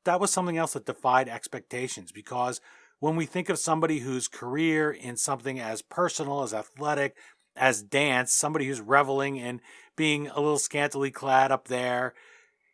Speaker 1: That was something else that defied expectations, because when we think of somebody whose career in something as personal, as athletic, as dance, somebody who's reveling in being a little scantily clad up there,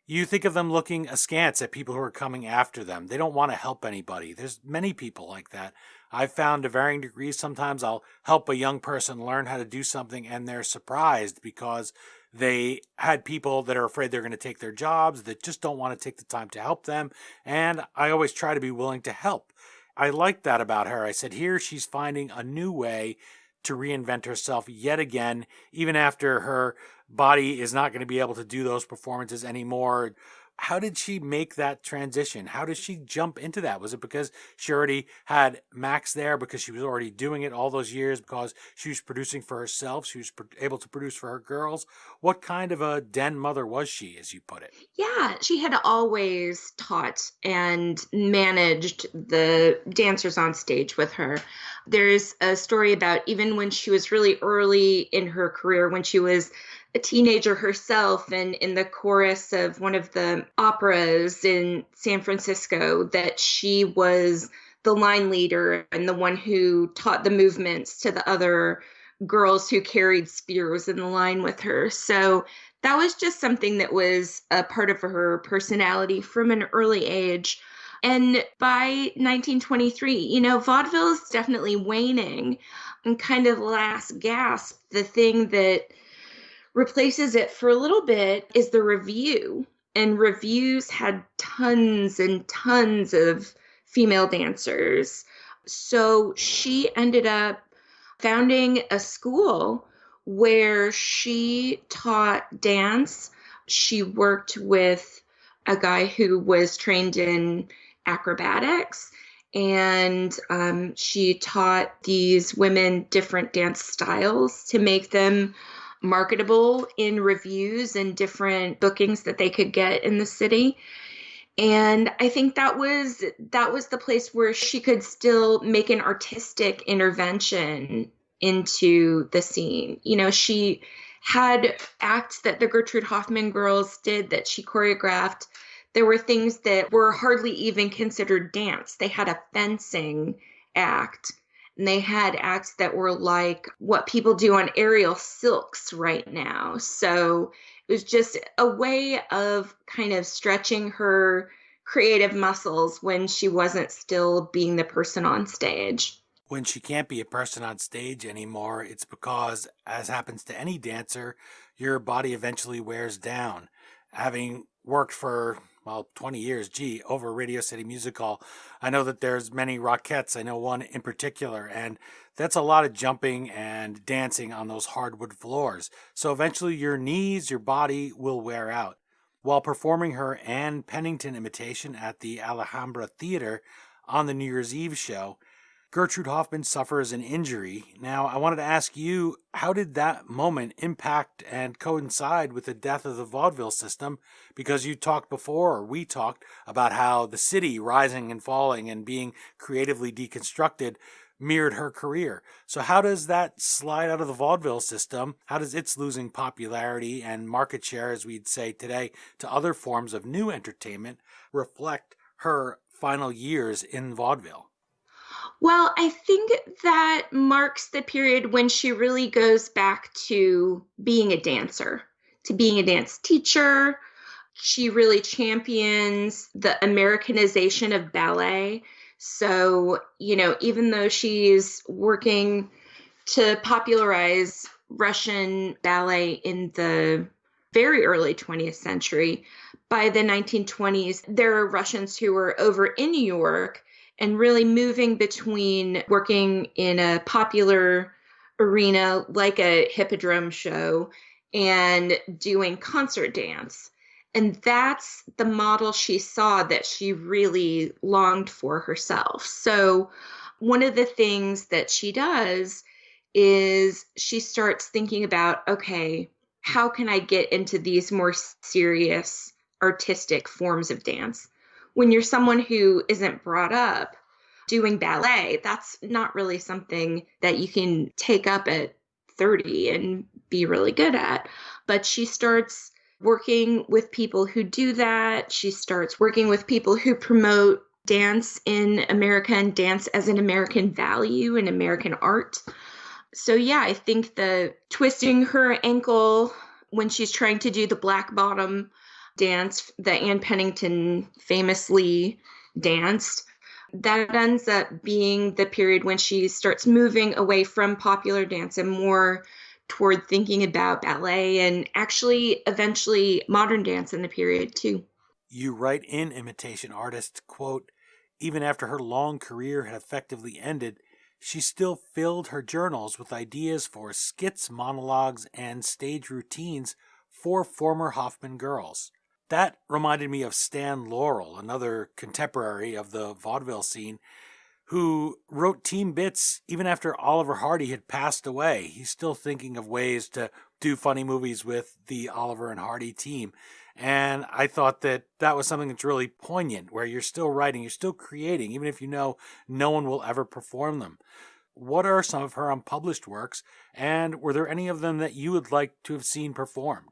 Speaker 1: you think of them looking askance at people who are coming after them. They don't want to help anybody. There's many people like that. I've found to varying degrees, sometimes I'll help a young person learn how to do something and they're surprised because they had people that are afraid they're going to take their jobs, that just don't want to take the time to help them. And I always try to be willing to help. I like that about her. I said, here she's finding a new way to reinvent herself yet again, even after her body is not going to be able to do those performances anymore. How did she make that transition? How did she jump into that? Was it because she already had Max there, because she was already doing it all those years, because she was producing for herself, she was able to produce for her girls? What kind of a den mother was she, as you put it?
Speaker 2: Yeah, she had always taught and managed the dancers on stage with her. There's a story about even when she was really early in her career, when she was a teenager herself and in the chorus of one of the operas in San Francisco, that she was the line leader and the one who taught the movements to the other girls who carried spears in the line with her. So that was just something that was a part of her personality from an early age. And by 1923, vaudeville is definitely waning, and kind of last gasp, the thing that replaces it for a little bit is the review. And revues had tons and tons of female dancers. So she ended up founding a school where she taught dance. She worked with a guy who was trained in acrobatics, and she taught these women different dance styles to make them marketable in reviews and different bookings that they could get in the city. And I think that was the place where she could still make an artistic intervention into the scene. She had acts that the Gertrude Hoffman girls did that she choreographed. There were things that were hardly even considered dance. They had a fencing act, and they had acts that were like what people do on aerial silks right now. So it was just a way of kind of stretching her creative muscles when she wasn't still being the person on stage.
Speaker 1: When she can't be a person on stage anymore, it's because, as happens to any dancer, your body eventually wears down. Having worked for 20 years, over Radio City Music Hall, I know that there's many Rockettes. I know one in particular, and that's a lot of jumping and dancing on those hardwood floors. So eventually your knees, your body will wear out. While performing her Anne Pennington imitation at the Alhambra Theater on the New Year's Eve show, Gertrude Hoffman suffers an injury. Now, I wanted to ask you, how did that moment impact and coincide with the death of the vaudeville system? Because you talked before, or we talked, about how the city rising and falling and being creatively deconstructed mirrored her career. So how does that slide out of the vaudeville system? How does its losing popularity and market share, as we'd say today, to other forms of new entertainment reflect her final years in vaudeville?
Speaker 2: Well, I think that marks the period when she really goes back to being a dancer, to being a dance teacher. She really champions the Americanization of ballet. So, even though she's working to popularize Russian ballet in the very early 20th century, by the 1920s, there are Russians who are over in New York and really moving between working in a popular arena like a Hippodrome show and doing concert dance. And that's the model she saw that she really longed for herself. So, one of the things that she does is she starts thinking about, okay, how can I get into these more serious artistic forms of dance? When you're someone who isn't brought up doing ballet, that's not really something that you can take up at 30 and be really good at. But she starts working with people who do that. She starts working with people who promote dance in America and dance as an American value and American art. So yeah, I think the twisting her ankle when she's trying to do the black bottom dance that Ann Pennington famously danced, that ends up being the period when she starts moving away from popular dance and more toward thinking about ballet and actually eventually modern dance in the period too.
Speaker 1: You write in Imitation Artist, quote, even after her long career had effectively ended, she still filled her journals with ideas for skits, monologues, and stage routines for former Hoffman girls. That reminded me of Stan Laurel, another contemporary of the vaudeville scene, who wrote team bits even after Oliver Hardy had passed away. He's still thinking of ways to do funny movies with the Oliver and Hardy team. And I thought that that was something that's really poignant, where you're still writing, you're still creating, even if you know no one will ever perform them. What are some of her unpublished works, and were there any of them that you would like to have seen performed?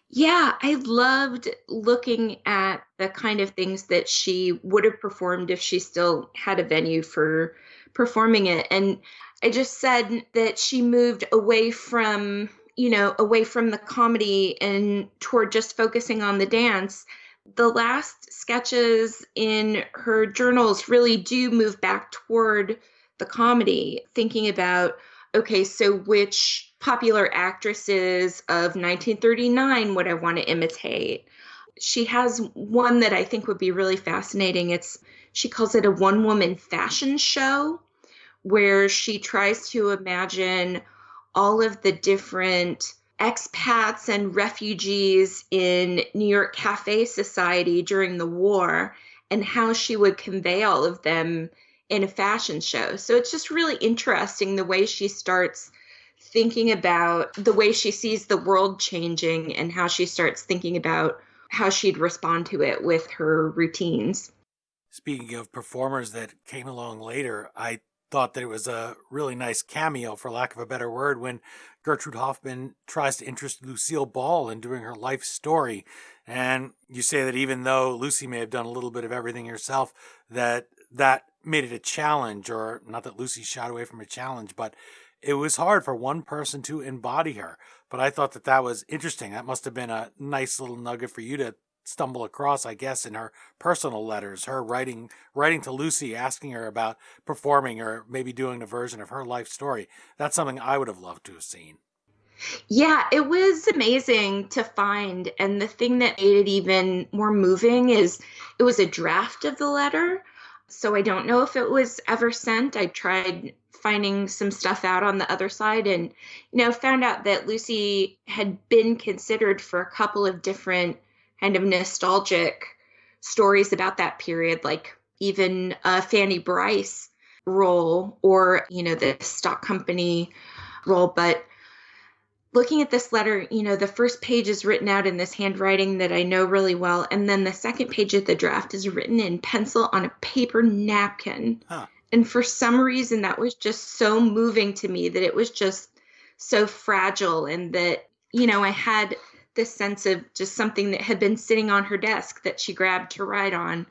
Speaker 2: Yeah, I loved looking at the kind of things that she would have performed if she still had a venue for performing it. And I just said that she moved away from the comedy and toward just focusing on the dance. The last sketches in her journals really do move back toward the comedy, thinking about, okay, so which popular actresses of 1939 would I want to imitate? She has one that I think would be really fascinating. She calls it a one-woman fashion show, where she tries to imagine all of the different expats and refugees in New York cafe society during the war and how she would convey all of them in a fashion show. So it's just really interesting the way she starts thinking about the way she sees the world changing and how she starts thinking about how she'd respond to it with her routines.
Speaker 1: Speaking of performers that came along later, I thought that it was a really nice cameo, for lack of a better word, when Gertrude Hoffman tries to interest Lucille Ball in doing her life story. And you say that even though Lucy may have done a little bit of everything herself, that made it a challenge, or not that Lucy shied away from a challenge, but it was hard for one person to embody her. But I thought that was interesting. That must have been a nice little nugget for you to stumble across, I guess, in her personal letters, her writing to Lucy, asking her about performing or maybe doing a version of her life story. That's something I would have loved to have seen.
Speaker 2: Yeah, it was amazing to find. And the thing that made it even more moving is it was a draft of the letter. So I don't know if it was ever sent. I tried finding some stuff out on the other side and, found out that Lucy had been considered for a couple of different kind of nostalgic stories about that period, like even Fanny Bryce role or, the stock company role. But looking at this letter, the first page is written out in this handwriting that I know really well. And then the second page of the draft is written in pencil on a paper napkin.
Speaker 1: Huh.
Speaker 2: And for some reason, that was just so moving to me, that it was just so fragile, and that, I had this sense of just something that had been sitting on her desk that she grabbed to write on.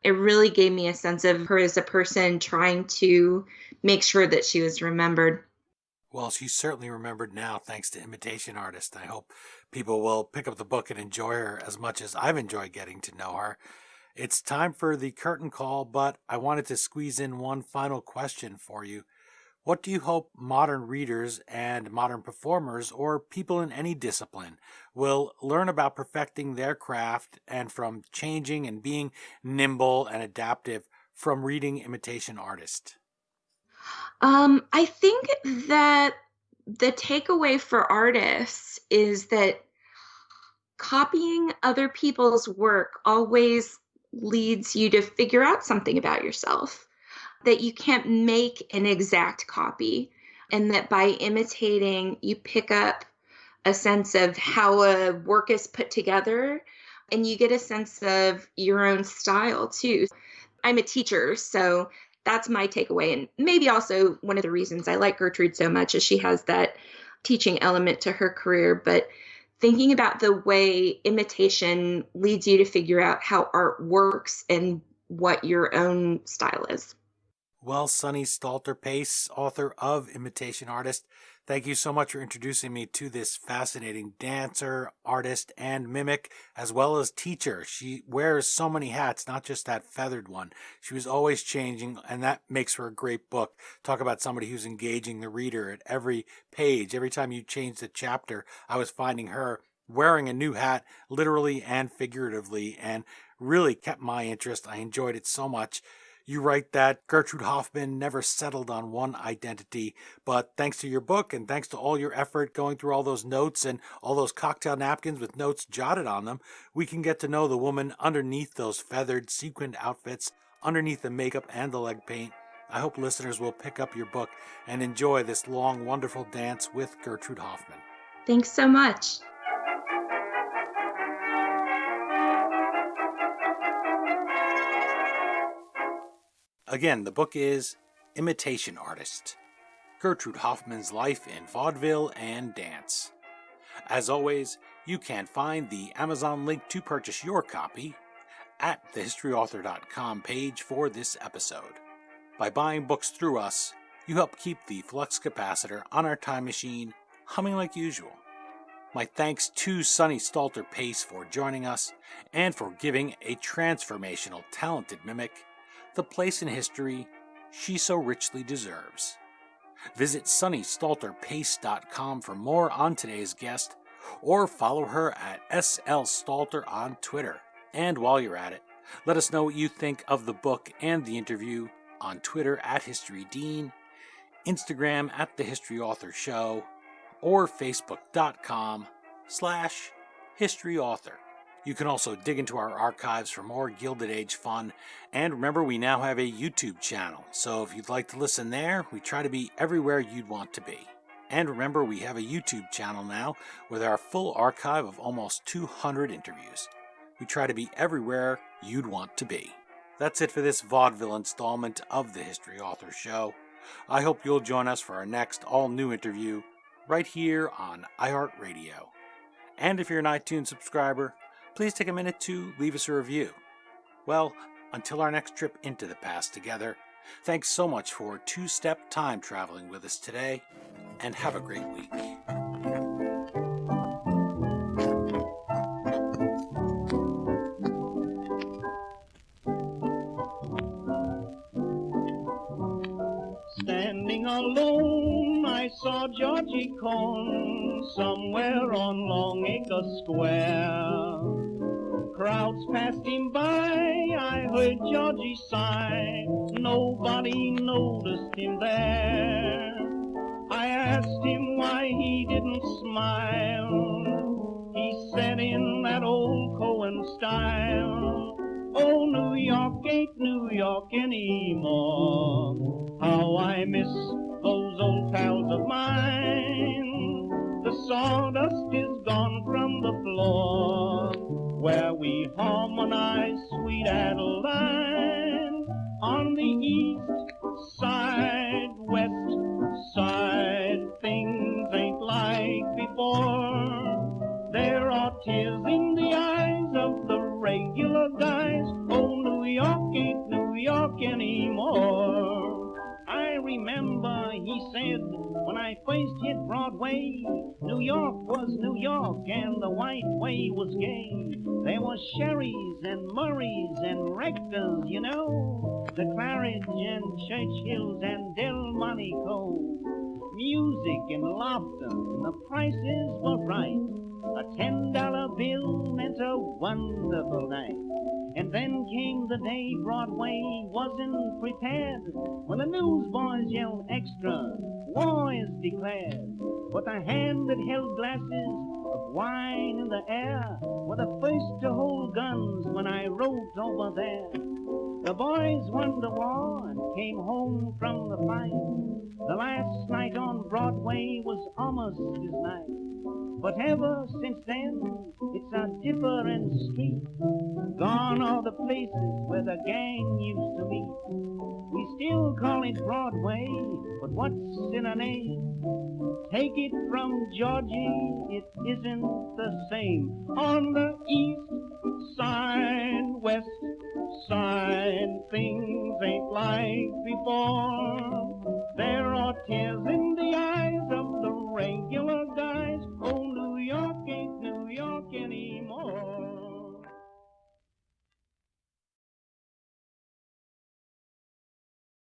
Speaker 2: It really gave me a sense of her as a person trying to make sure that she was remembered.
Speaker 1: Well, she's certainly remembered now thanks to Imitation Artist. I hope people will pick up the book and enjoy her as much as I've enjoyed getting to know her. It's time for the curtain call, but I wanted to squeeze in one final question for you. What do you hope modern readers and modern performers, or people in any discipline, will learn about perfecting their craft and from changing and being nimble and adaptive from reading Imitation Artist?
Speaker 2: I think that the takeaway for artists is that copying other people's work always leads you to figure out something about yourself, that you can't make an exact copy, and that by imitating, you pick up a sense of how a work is put together, and you get a sense of your own style too. I'm a teacher, so that's my takeaway. And maybe also one of the reasons I like Gertrude so much is she has that teaching element to her career. But thinking about the way imitation leads you to figure out how art works and what your own style is.
Speaker 1: Well, Sunny Stalter-Pace, author of Imitation Artist, thank you so much for introducing me to this fascinating dancer, artist, and mimic, as well as teacher. She wears so many hats, not just that feathered one. She was always changing, and that makes for a great book. Talk about somebody who's engaging the reader at every page. Every time you change the chapter, I was finding her wearing a new hat, literally and figuratively, and really kept my interest. I enjoyed it so much. You write that Gertrude Hoffman never settled on one identity, but thanks to your book and thanks to all your effort going through all those notes and all those cocktail napkins with notes jotted on them, we can get to know the woman underneath those feathered, sequined outfits, underneath the makeup and the leg paint. I hope listeners will pick up your book and enjoy this long, wonderful dance with Gertrude Hoffman.
Speaker 2: Thanks so much.
Speaker 1: Again, the book is Imitation Artist, Gertrude Hoffman's life in vaudeville and dance. As always, you can find the Amazon link to purchase your copy at thehistoryauthor.com page for this episode. By buying books through us, you help keep the flux capacitor on our time machine humming like usual. My thanks to Sunny Stalter-Pace for joining us and for giving a transformational, talented mimic the place in history she so richly deserves. Visit sunnystalterpace.com for more on today's guest, or follow her at SLStalter on Twitter. And while you're at it, let us know what you think of the book and the interview on Twitter at HistoryDean, Instagram at The History Author Show, or Facebook.com/HistoryAuthor. You can also dig into our archives for more Gilded Age fun. And remember, we now have a YouTube channel. So if you'd like to listen there, we try to be everywhere you'd want to be. And remember, we have a YouTube channel now with our full archive of almost 200 interviews. We try to be everywhere you'd want to be. That's it for this vaudeville installment of the History Author Show. I hope you'll join us for our next all-new interview right here on iHeartRadio. And if you're an iTunes subscriber, please take a minute to leave us a review. Well, until our next trip into the past together, thanks so much for two-step time traveling with us today, and have a great week.
Speaker 3: Standing alone, I saw Georgie Cone somewhere on Longacre Square. Crowds passed him by, I heard Georgie sigh. Nobody noticed him there. I asked him why he didn't smile. He said in that old Cohen style, "Oh, New York ain't New York anymore. How I miss those old pals of mine. The sawdust is gone from the floor where we harmonize Sweet Adeline. On the east side, west side, things ain't like before. There are tears in the eyes of the regular guys. Oh, New York ain't New York anymore. I remember he said when I first hit Broadway, New York was New York and the white way was gay. There was Sherrys and Murrays and Rectors, you know, the Claridge and Churchills and Delmonico. Music and laughter, and the prices were right. A $10 bill meant a wonderful night. And then came the day Broadway wasn't prepared, when the newsboys yelled extra, war is declared. But the hand that held glasses of wine in the air were the first to hold guns when I rode over there. The boys won the war and came home from the fight. The last night on Broadway was almost as nice. But ever since then, it's a different street. Gone are the places where the gang used to meet. We still call it Broadway, but what's in a name? Take it from Georgie, it isn't the same. On the east side, west side, things ain't like before. There are tears in the eyes of the regular